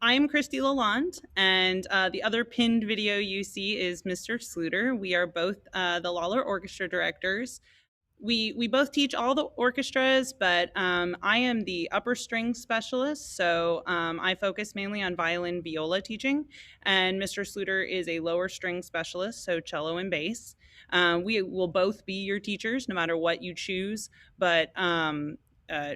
I am Christy Lalonde, and the other pinned video you see is Mr. Sluter. We are both the Lawler Orchestra directors. We both teach all the orchestras, but I am the upper string specialist, so I focus mainly on violin viola teaching, and Mr. Sluter is a lower string specialist, so cello and bass. We will both be your teachers no matter what you choose, but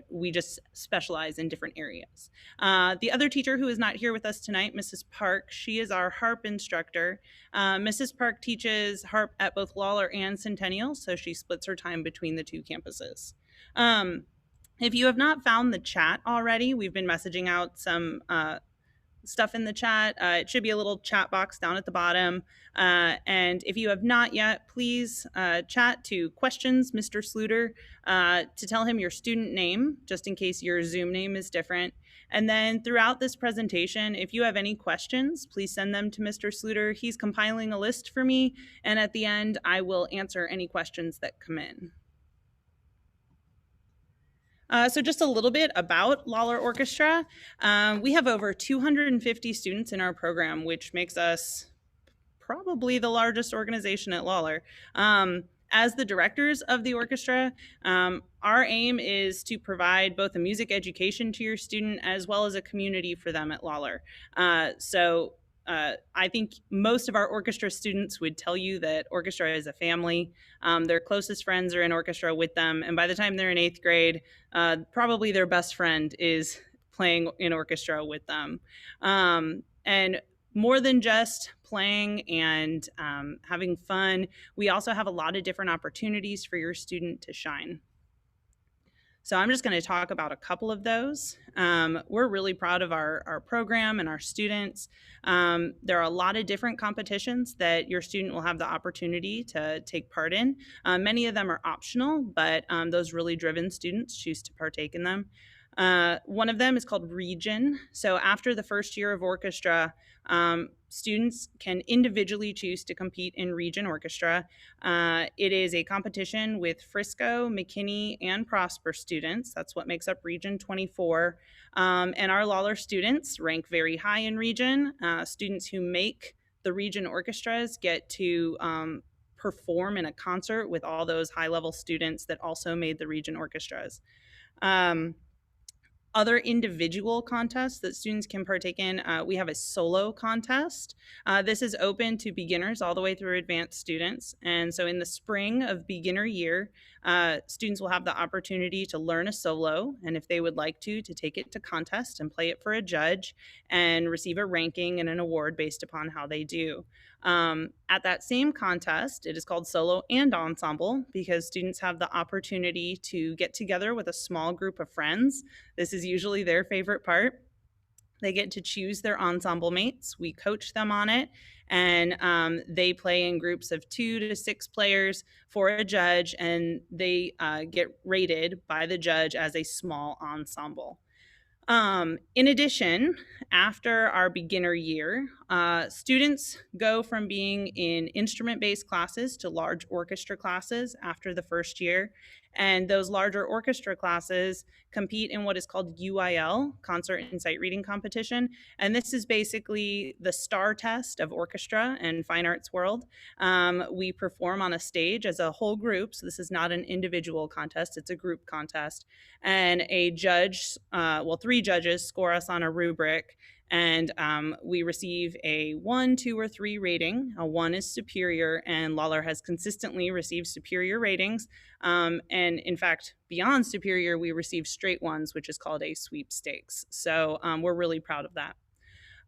we just specialize in different areas. The other teacher who is not here with us tonight, Mrs. Park, she is our harp instructor. Mrs. Park teaches harp at both Lawler and Centennial, so she splits her time between the two campuses. If you have not found the chat already, we've been messaging out some stuff in the chat. It should be a little chat box down at the bottom. And if you have not yet, please chat to questions Mr. Sluter to tell him your student name, just in case your Zoom name is different. And then throughout this presentation, if you have any questions, please send them to Mr. Sluter. He's compiling a list for me, and at the end, I will answer any questions that come in. So just a little bit about Lawler Orchestra. We have over 250 students in our program, which makes us probably the largest organization at Lawler. As the directors of the orchestra, our aim is to provide both a music education to your student as well as a community for them at Lawler. I think most of our orchestra students would tell you that orchestra is a family. Their closest friends are in orchestra with them, and by the time they're in 8th grade, probably their best friend is playing in orchestra with them. And more than just playing and having fun, we also have a lot of different opportunities for your student to shine. So I'm just going to talk about a couple of those. We're really proud of our program and our students. There are a lot of different competitions that your student will have the opportunity to take part in. Many of them are optional, but those really driven students choose to partake in them. One of them is called Region. So after the first year of orchestra, students can individually choose to compete in Region Orchestra. It is a competition with Frisco, McKinney, and Prosper students. That's what makes up Region 24. And our Lawler students rank very high in Region. Students who make the Region orchestras get to perform in a concert with all those high-level students that also made the Region orchestras. Other individual contests that students can partake in, we have a solo contest. This is open to beginners all the way through advanced students. And so in the spring of beginner year, students will have the opportunity to learn a solo, and if they would like to take it to contest and play it for a judge and receive a ranking and an award based upon how they do. At that same contest, it is called Solo and Ensemble because students have the opportunity to get together with a small group of friends. This is usually their favorite part. They get to choose their ensemble mates. We coach them on it, and they play in groups of 2 to 6 players for a judge, and they get rated by the judge as a small ensemble. In addition, after our beginner year, students go from being in instrument-based classes to large orchestra classes after the first year. And those larger orchestra classes compete in what is called UIL, Concert and Sight Reading Competition. And this is basically the star test of orchestra and fine arts world. We perform on a stage as a whole group. So this is not an individual contest, it's a group contest. And a judge, 3 judges score us on a rubric, and we receive a 1, 2, or 3 rating. A 1 is superior, and Lawler has consistently received superior ratings. And in fact, beyond superior, we receive straight 1s, which is called a sweepstakes. So we're really proud of that.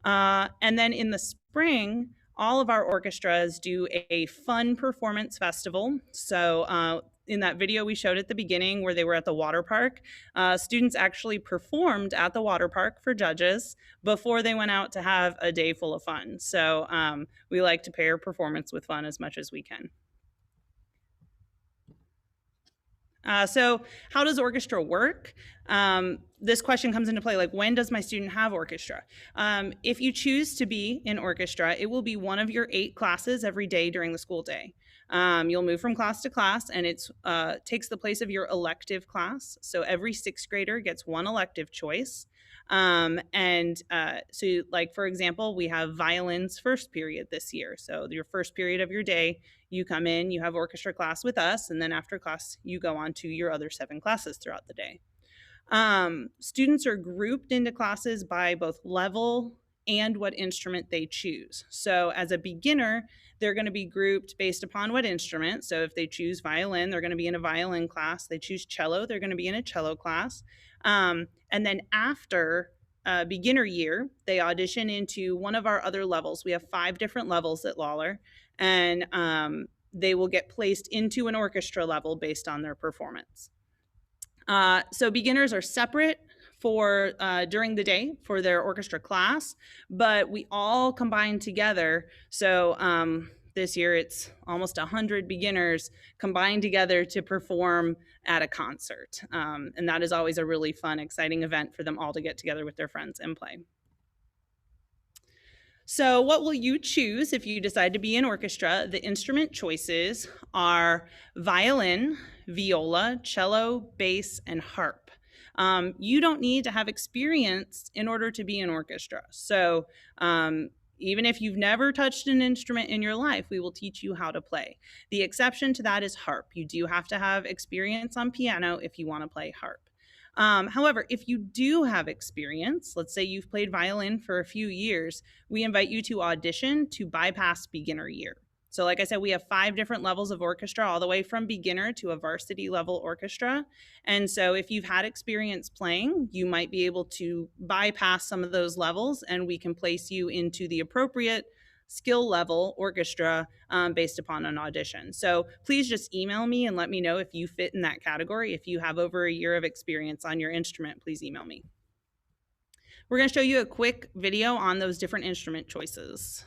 And then in the spring, all of our orchestras do a fun performance festival. So in that video we showed at the beginning where they were at the water park, students actually performed at the water park for judges before they went out to have a day full of fun. So we like to pair performance with fun as much as we can. So how does orchestra work? This question comes into play, like, when does my student have orchestra? If you choose to be in orchestra, it will be one of your 8 classes every day during the school day. You'll move from class to class, and it takes the place of your elective class. So every sixth grader gets one elective choice. So, like, for example, we have violin's first period this year. So your first period of your day, you come in, you have orchestra class with us, and then after class, you go on to your other 7 classes throughout the day. Students are grouped into classes by both level and what instrument they choose. So as a beginner, they're going to be grouped based upon what instrument. So if they choose violin, they're going to be in a violin class. They choose cello, they're going to be in a cello class. And then after beginner year, they audition into one of our other levels. We have 5 different levels at Lawler, and they will get placed into an orchestra level based on their performance. So beginners are separate for during the day for their orchestra class, but we all combine together. So this year it's almost 100 beginners combined together to perform at a concert. And that is always a really fun, exciting event for them all to get together with their friends and play. So what will you choose if you decide to be in orchestra? The instrument choices are violin, viola, cello, bass, and harp. You don't need to have experience in order to be in orchestra. So even if you've never touched an instrument in your life, we will teach you how to play. The exception to that is harp. You do have to have experience on piano if you want to play harp. However, if you do have experience, let's say you've played violin for a few years, we invite you to audition to bypass beginner year. So like I said, we have 5 different levels of orchestra, all the way from beginner to a varsity level orchestra. And so if you've had experience playing, you might be able to bypass some of those levels, and we can place you into the appropriate skill level orchestra based upon an audition. So please just email me and let me know if you fit in that category. If you have over a year of experience on your instrument, please email me. We're going to show you a quick video on those different instrument choices.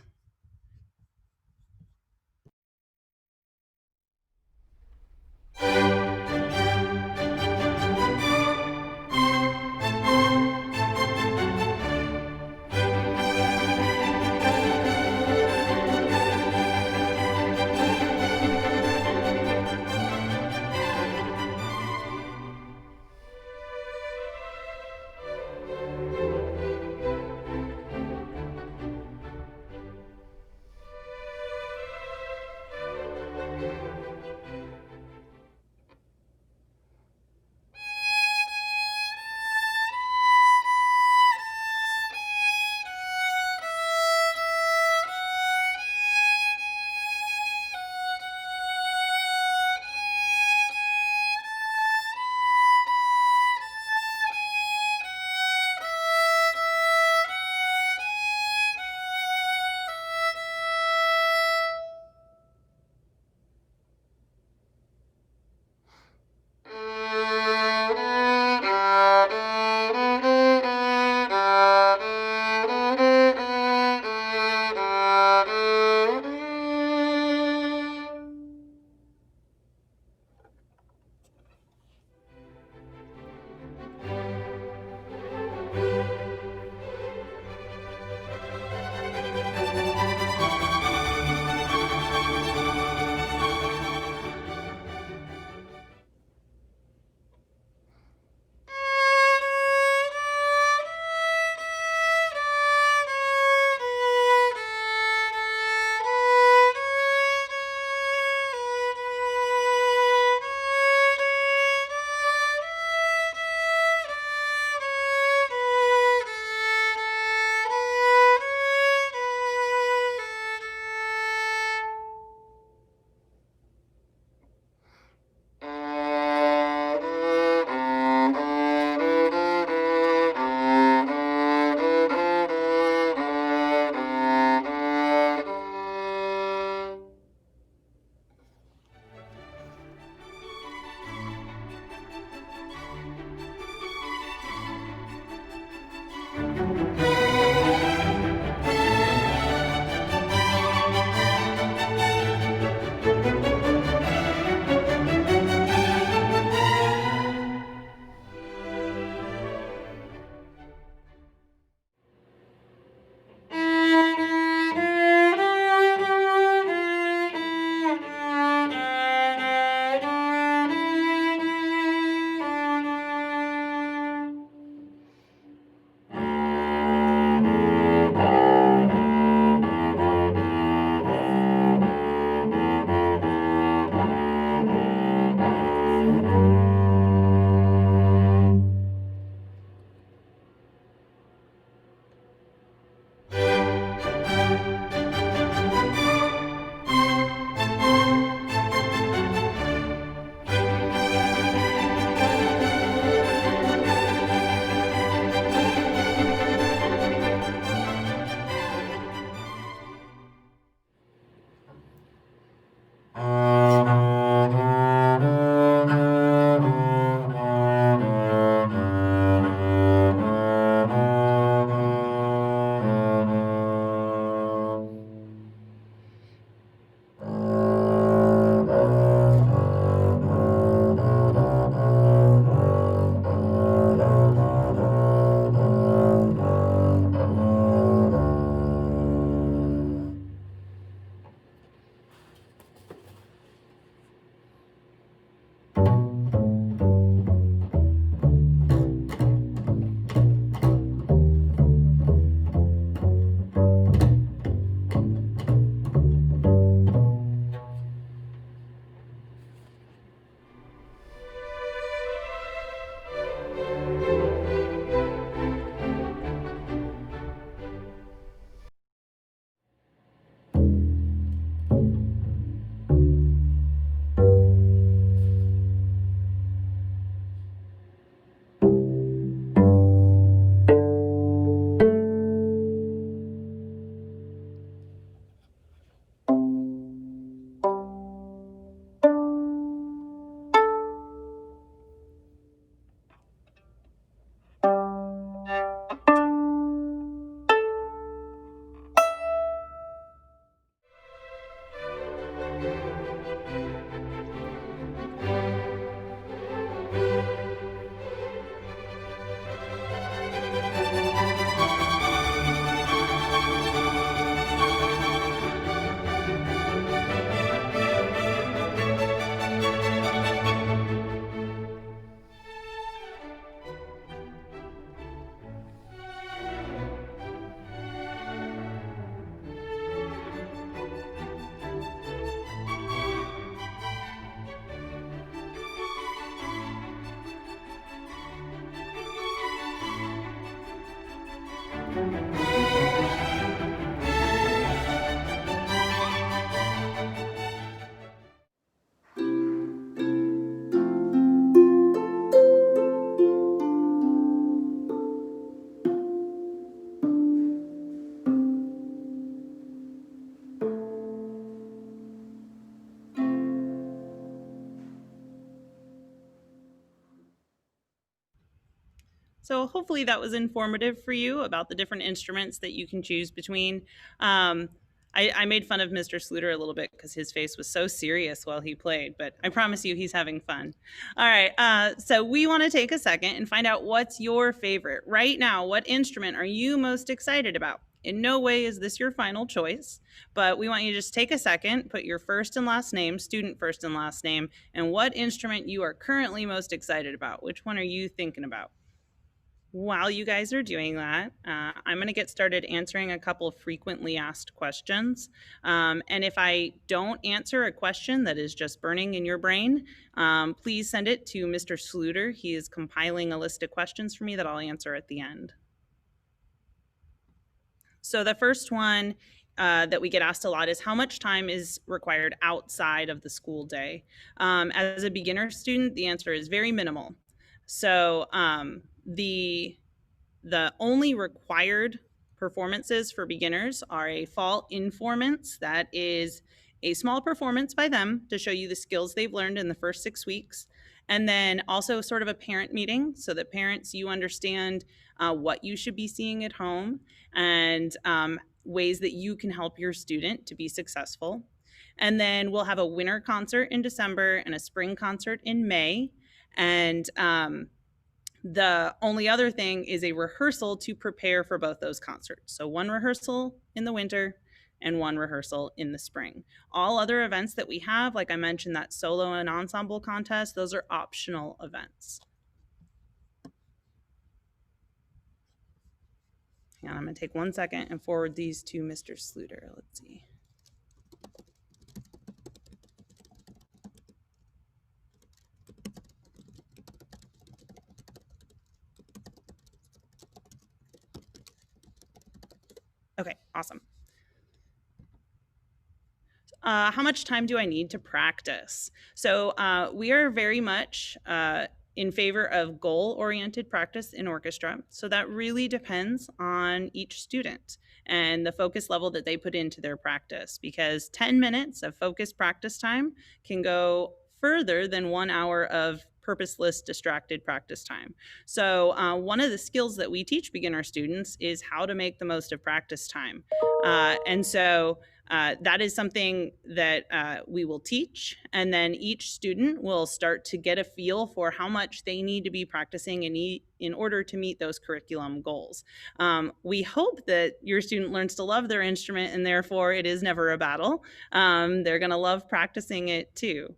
So hopefully that was informative for you about the different instruments that you can choose between. Um, I made fun of Mr. Sluter a little bit because his face was so serious while he played, but I promise you he's having fun. All right, so we want to take a second and find out what's your favorite. Right now, what instrument are you most excited about? In no way is this your final choice, but we want you to just take a second, put your first and last name, student first and last name, and what instrument you are currently most excited about. Which one are you thinking about? While you guys are doing that, I'm going to get started answering a couple of frequently asked questions. And if I don't answer a question that is just burning in your brain, please send it to Mr. Sluter. He is compiling a list of questions for me that I'll answer at the end. So the first one that we get asked a lot is how much time is required outside of the school day? As a beginner student, the answer is very minimal. So the only required performances for beginners are a fall informance, that is a small performance by them to show you the skills they've learned in the first 6 weeks. And then also sort of a parent meeting so that parents, you understand what you should be seeing at home and ways that you can help your student to be successful. And then we'll have a winter concert in December and a spring concert in May. And the only other thing is a rehearsal to prepare for both those concerts. So one rehearsal in the winter and one rehearsal in the spring. All other events that we have, like I mentioned, that solo and ensemble contest, those are optional events. Hang on, I'm gonna take 1 second and forward these to Mr. Sluter. Let's see. Okay, awesome. How much time do I need to practice? So we are very much in favor of goal-oriented practice in orchestra. So that really depends on each student and the focus level that they put into their practice, because 10 minutes of focused practice time can go further than 1 hour of purposeless, distracted practice time. So one of the skills that we teach beginner students is how to make the most of practice time. And so that is something that we will teach, and then each student will start to get a feel for how much they need to be practicing in order to meet those curriculum goals. We hope that your student learns to love their instrument and therefore it is never a battle. They're going to love practicing it too.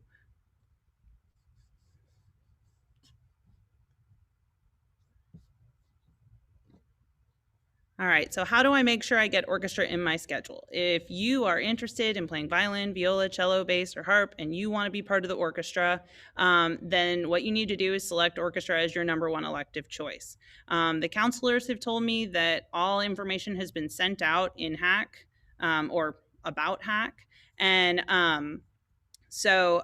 All right, so how do I make sure I get orchestra in my schedule? If you are interested in playing violin, viola, cello, bass, or harp, and you want to be part of the orchestra, then what you need to do is select orchestra as your #1 elective choice. The counselors have told me that all information has been sent out in HAC or about HAC, and so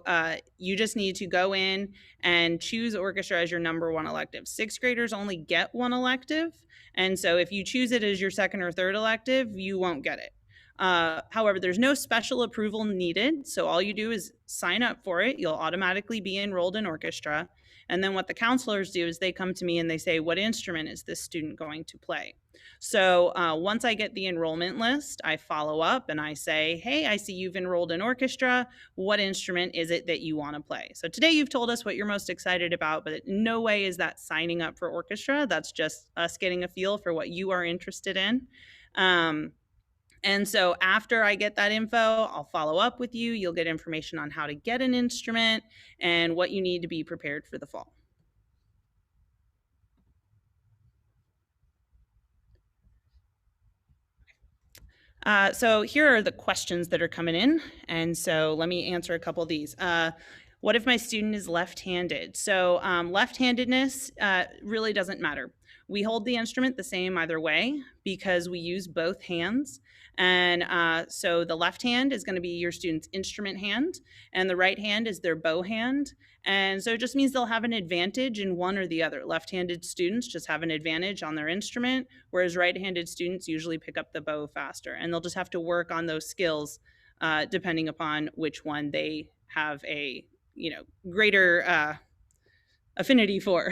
you just need to go in and choose orchestra as your #1 elective. 6th graders only get 1 elective. And so if you choose it as your 2nd or 3rd elective, you won't get it. However, there's no special approval needed. So all you do is sign up for it. You'll automatically be enrolled in orchestra. And then what the counselors do is they come to me and they say, what instrument is this student going to play? So once I get the enrollment list, I follow up and I say, hey, I see you've enrolled in orchestra. What instrument is it that you want to play? So today you've told us what you're most excited about, but in no way is that signing up for orchestra. That's just us getting a feel for what you are interested in. And so after I get that info, I'll follow up with you. You'll get information on how to get an instrument and what you need to be prepared for the fall. So here are the questions that are coming in. And so let me answer a couple of these. What if my student is left-handed? So left-handedness really doesn't matter. We hold the instrument the same either way because we use both hands. And so the left hand is going to be your student's instrument hand, and the right hand is their bow hand. And so it just means they'll have an advantage in one or the other. Left-handed students just have an advantage on their instrument, whereas right-handed students usually pick up the bow faster. And they'll just have to work on those skills depending upon which one they have a greater affinity for.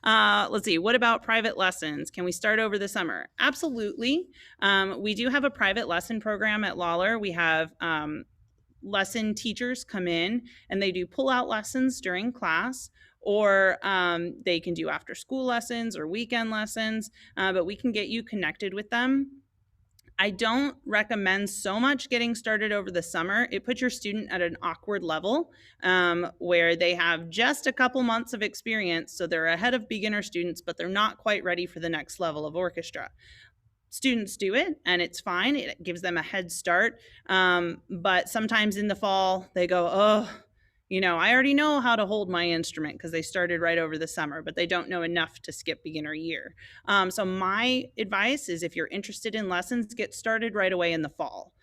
Let's see. What about private lessons? Can we start over the summer? Absolutely. We do have a private lesson program at Lawler. We have lesson teachers come in and they do pull-out lessons during class, or they can do after-school lessons or weekend lessons, but we can get you connected with them. I don't recommend so much getting started over the summer. It puts your student at an awkward level where they have just a couple months of experience, so they're ahead of beginner students, but they're not quite ready for the next level of orchestra. Students do it and it's fine. It gives them a head start. But sometimes in the fall, they go, oh, I already know how to hold my instrument because they started right over the summer, but they don't know enough to skip beginner year. So my advice is if you're interested in lessons, get started right away in the fall,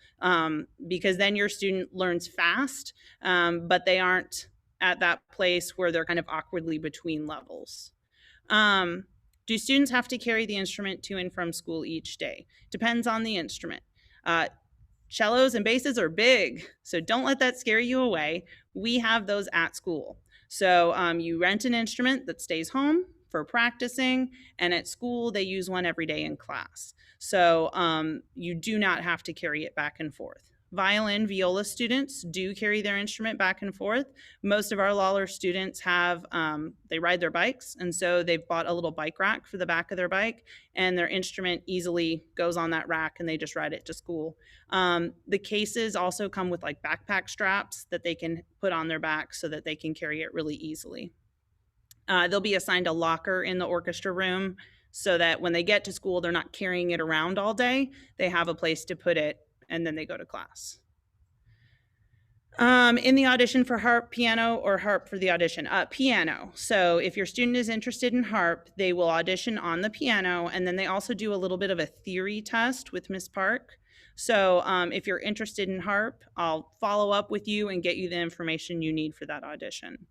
because then your student learns fast, but they aren't at that place where they're kind of awkwardly between levels. Do students have to carry the instrument to and from school each day? Depends on the instrument. Cellos and basses are big, so don't let that scare you away. We have those at school. So you rent an instrument that stays home for practicing, and at school they use one every day in class. So you do not have to carry it back and forth. Violin, viola students do carry their instrument back and forth. Most of our Lawler students have, they ride their bikes, and so they've bought a little bike rack for the back of their bike, and their instrument easily goes on that rack and they just ride it to school. The cases also come with like backpack straps that they can put on their back so that they can carry it really easily. They'll be assigned a locker in the orchestra room so that when they get to school, they're not carrying it around all day. They have a place to put it, and then they go to class. In the audition for harp, piano, or harp for the audition? Piano. So if your student is interested in harp, they will audition on the piano, and then they also do a little bit of a theory test with Miss Park. So if you're interested in harp, I'll follow up with you and get you the information you need for that audition.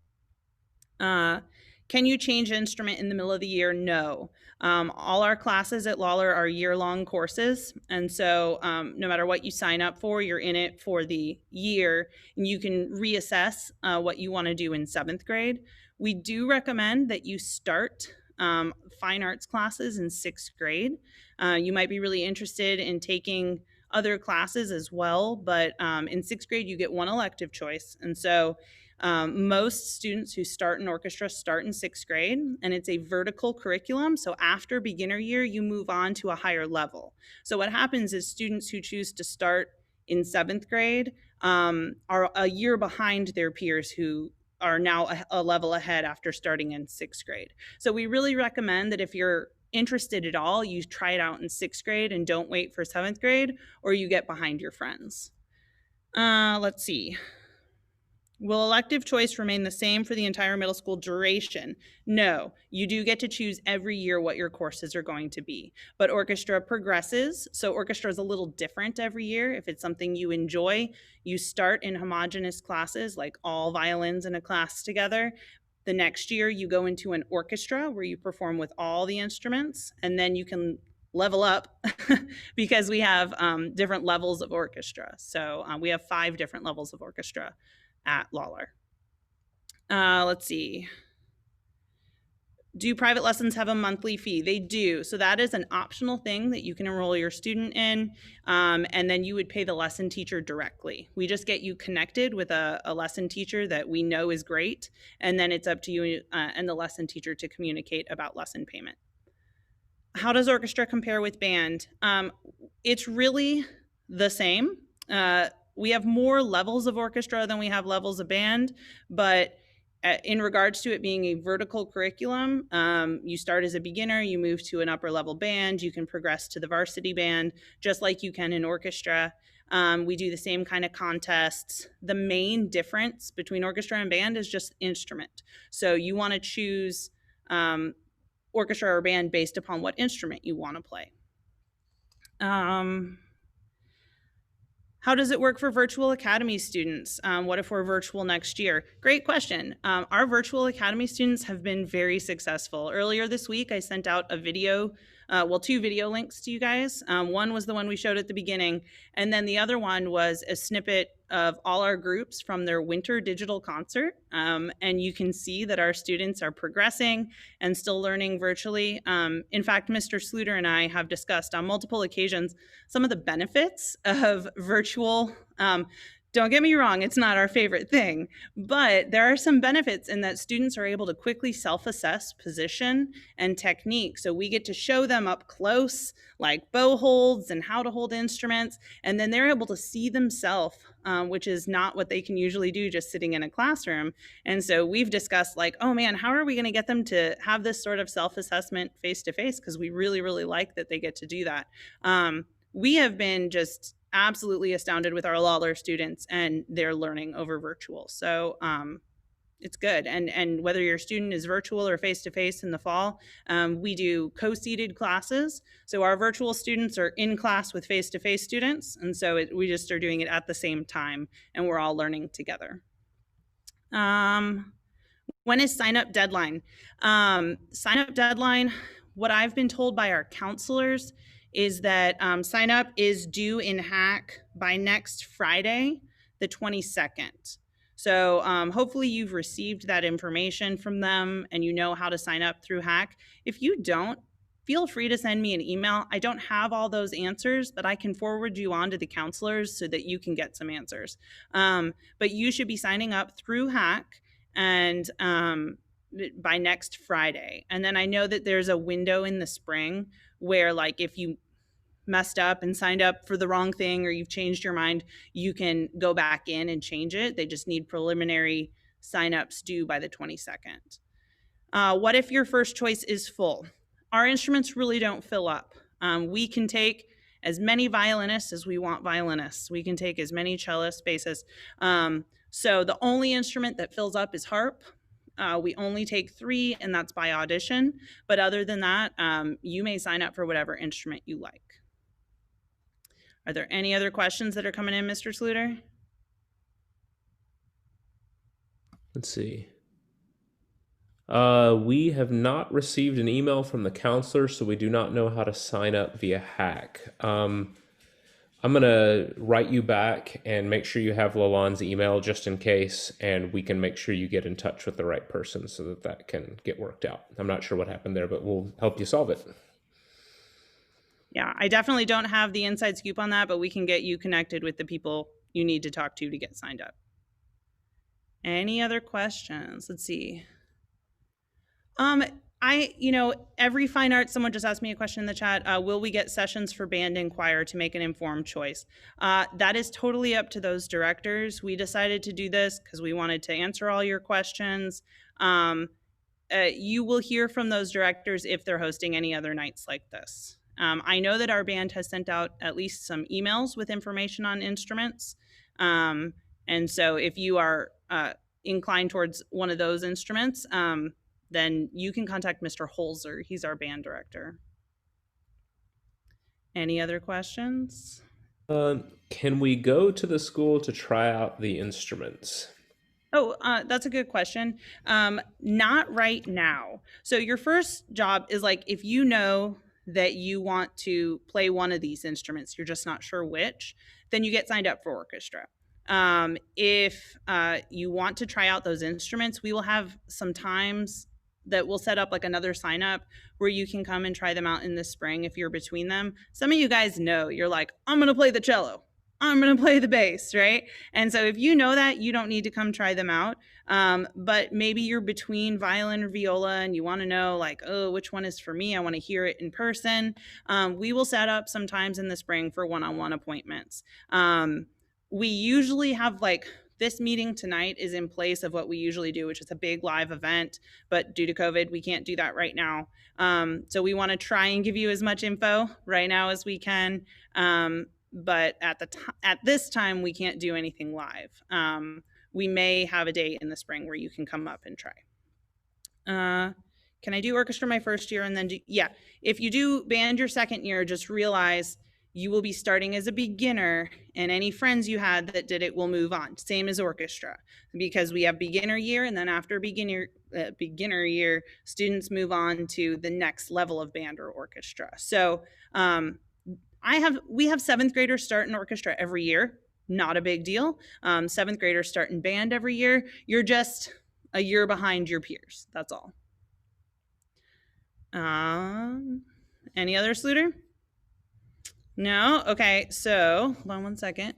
Can you change instrument in the middle of the year? No. All our classes at Lawler are year-long courses, and so no matter what you sign up for, you're in it for the year, and you can reassess what you want to do in 7th grade. We do recommend that you start fine arts classes in 6th grade. You might be really interested in taking other classes as well, but in 6th grade you get one elective choice, and so most students who start in orchestra start in 6th grade, and it's a vertical curriculum. So after beginner year, you move on to a higher level. So what happens is students who choose to start in 7th grade are a year behind their peers who are now a level ahead after starting in 6th grade. So we really recommend that if you're interested at all, you try it out in 6th grade and don't wait for 7th grade, or you get behind your friends. Let's see. Will elective choice remain the same for the entire middle school duration? No, you do get to choose every year what your courses are going to be, but orchestra progresses. So orchestra is a little different every year. If it's something you enjoy, you start in homogeneous classes, like all violins in a class together. The next year you go into an orchestra where you perform with all the instruments, and then you can level up because we have different levels of orchestra. So we have 5 different levels of orchestra at Lawler. Let's see. Do private lessons have a monthly fee? They do. So that is an optional thing that you can enroll your student in, and then you would pay the lesson teacher directly. We just get you connected with a lesson teacher that we know is great, and then it's up to you and the lesson teacher to communicate about lesson payment. How does orchestra compare with band? It's really the same. We have more levels of orchestra than we have levels of band, but in regards to it being a vertical curriculum, you start as a beginner, you move to an upper level band, you can progress to the varsity band, just like you can in orchestra. We do the same kind of contests. The main difference between orchestra and band is just instrument. So you want to choose orchestra or band based upon what instrument you want to play. How does it work for virtual academy students? What if we're virtual next year? Great question. Our virtual academy students have been very successful. Earlier this week, I sent out a video, 2 video links to you guys. One was the one we showed at the beginning, and then the other one was a snippet of all our groups from their winter digital concert. And you can see that our students are progressing and still learning virtually. In fact, Mr. Sluter and I have discussed on multiple occasions some of the benefits of virtual. Don't get me wrong, it's not our favorite thing, but there are some benefits in that students are able to quickly self-assess position and technique. So we get to show them up close, like bow holds and how to hold instruments, and then they're able to see themselves, which is not what they can usually do just sitting in a classroom. And so we've discussed like, oh man, how are we going to get them to have this sort of self-assessment face-to-face? Because we really, really like that they get to do that. We have been just absolutely astounded with our Lawler students and their learning over virtual. So it's good. And whether your student is virtual or face-to-face in the fall, we do co-seated classes. So our virtual students are in class with face-to-face students. And so we just are doing it at the same time, and we're all learning together. When is sign-up deadline? Sign-up deadline, what I've been told by our counselors is that sign-up is due in HAC by next Friday, the 22nd. So hopefully you've received that information from them and you know how to sign up through HAC. If you don't, feel free to send me an email. I don't have all those answers, but I can forward you on to the counselors so that you can get some answers. But you should be signing up through HAC and by next Friday. And then I know that there's a window in the spring where like if you messed up and signed up for the wrong thing or you've changed your mind, you can go back in and change it. They just need preliminary signups due by the 22nd. What if your first choice is full? Our instruments really don't fill up. We can take as many violinists as we want violinists. We can take as many cellists, bassists. So the only instrument that fills up is harp. We only take 3, and that's by audition. But other than that, you may sign up for whatever instrument you like. Are there any other questions that are coming in, Mr. Sluter? Let's see. We have not received an email from the counselor, so we do not know how to sign up via HAC. I'm going to write you back and make sure you have Lalonde's email just in case, and we can make sure you get in touch with the right person so that that can get worked out. I'm not sure what happened there, but we'll help you solve it. Yeah, I definitely don't have the inside scoop on that, but we can get you connected with the people you need to talk to get signed up. Any other questions? Let's see. Every fine art, someone just asked me a question in the chat, will we get sessions for band and choir to make an informed choice? That is totally up to those directors. We decided to do this because we wanted to answer all your questions. You will hear from those directors if they're hosting any other nights like this. I know that our band has sent out at least some emails with information on instruments. And so if you are inclined towards one of those instruments, then you can contact Mr. Holzer. He's our band director. Any other questions? Can we go to the school to try out the instruments? Oh, that's a good question. Not right now. So your first job is like, if you know that you want to play one of these instruments, you're just not sure which, then you get signed up for orchestra. If you want to try out those instruments, we will have some times that we'll set up like another sign up where you can come and try them out in the spring if you're between them. Some of you guys know, you're like, I'm going to play the cello. I'm going to play the bass, right? And so if you know that, you don't need to come try them out. But maybe you're between violin or viola and you want to know like, oh, which one is for me? I want to hear it in person. We will set up sometimes in the spring for one-on-one appointments. We usually have like, this meeting tonight is in place of what we usually do, which is a big live event, but due to COVID, we can't do that right now. So we want to try and give you as much info right now as we can. But at this time, we can't do anything live. We may have a day in the spring where you can come up and try. Can I do orchestra my first year and then yeah. If you do band your second year, just realize you will be starting as a beginner and any friends you had that did it will move on. Same as orchestra, because we have beginner year and then after beginner year, students move on to the next level of band or orchestra. So we have 7th graders start in orchestra every year. not a big deal. Seventh graders start in band every year. You're just a year behind your peers. That's all. Any other, Sluter? No? Okay, so hold on one second.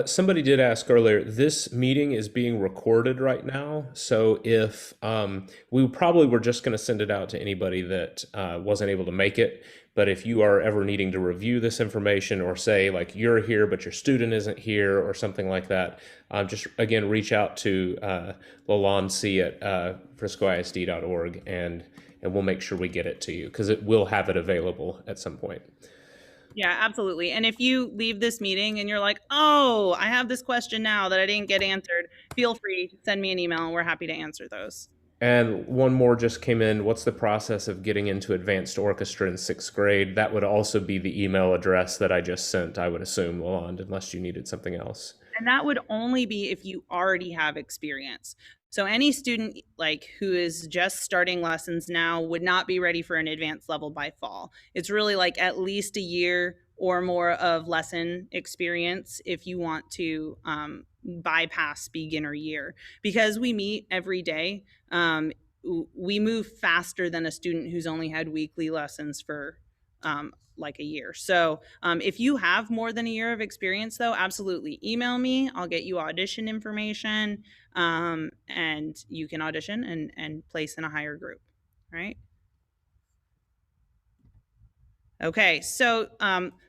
Somebody did ask earlier, this meeting is being recorded right now. So if we probably were just going to send it out to anybody that wasn't able to make it. But if you are ever needing to review this information or say like you're here, but your student isn't here or something like that, just again, reach out to Lalonde at friscoisd.org and we'll make sure we get it to you because it will have it available at some point. Yeah, absolutely. And if you leave this meeting and you're like, oh, I have this question now that I didn't get answered, feel free to send me an email and we're happy to answer those. And one more just came in. What's the process of getting into advanced orchestra in sixth grade? That would also be the email address that I just sent, I would assume, Lalonde, unless you needed something else. And that would only be if you already have experience. So any student like who is just starting lessons now would not be ready for an advanced level by fall. It's really like at least a year or more of lesson experience if you want to bypass beginner year. Because we meet every day, we move faster than a student who's only had weekly lessons for like a year. So if you have more than a year of experience, though, absolutely email me. I'll get you audition information, and you can audition and place in a higher group. Right? Okay, so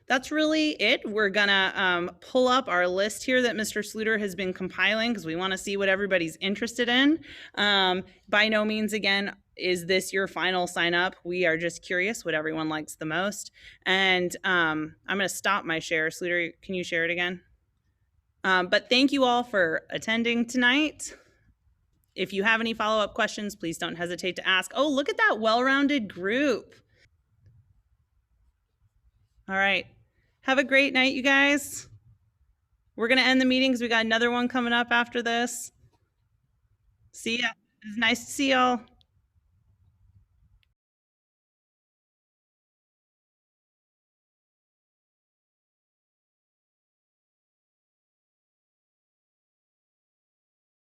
that's really it. We're gonna pull up our list here that Mr. Sluter has been compiling because we want to see what everybody's interested in. By no means, again, is this your final sign up. We are just curious what everyone likes the most. And I'm gonna stop my share. Sluter, can you share it again? But thank you all for attending tonight. If you have any follow-up questions, please don't hesitate to ask. Oh, look at that well-rounded group. All right. Have a great night, you guys. We're going to end the meeting because we got another one coming up after this. See ya. It's nice to see y'all.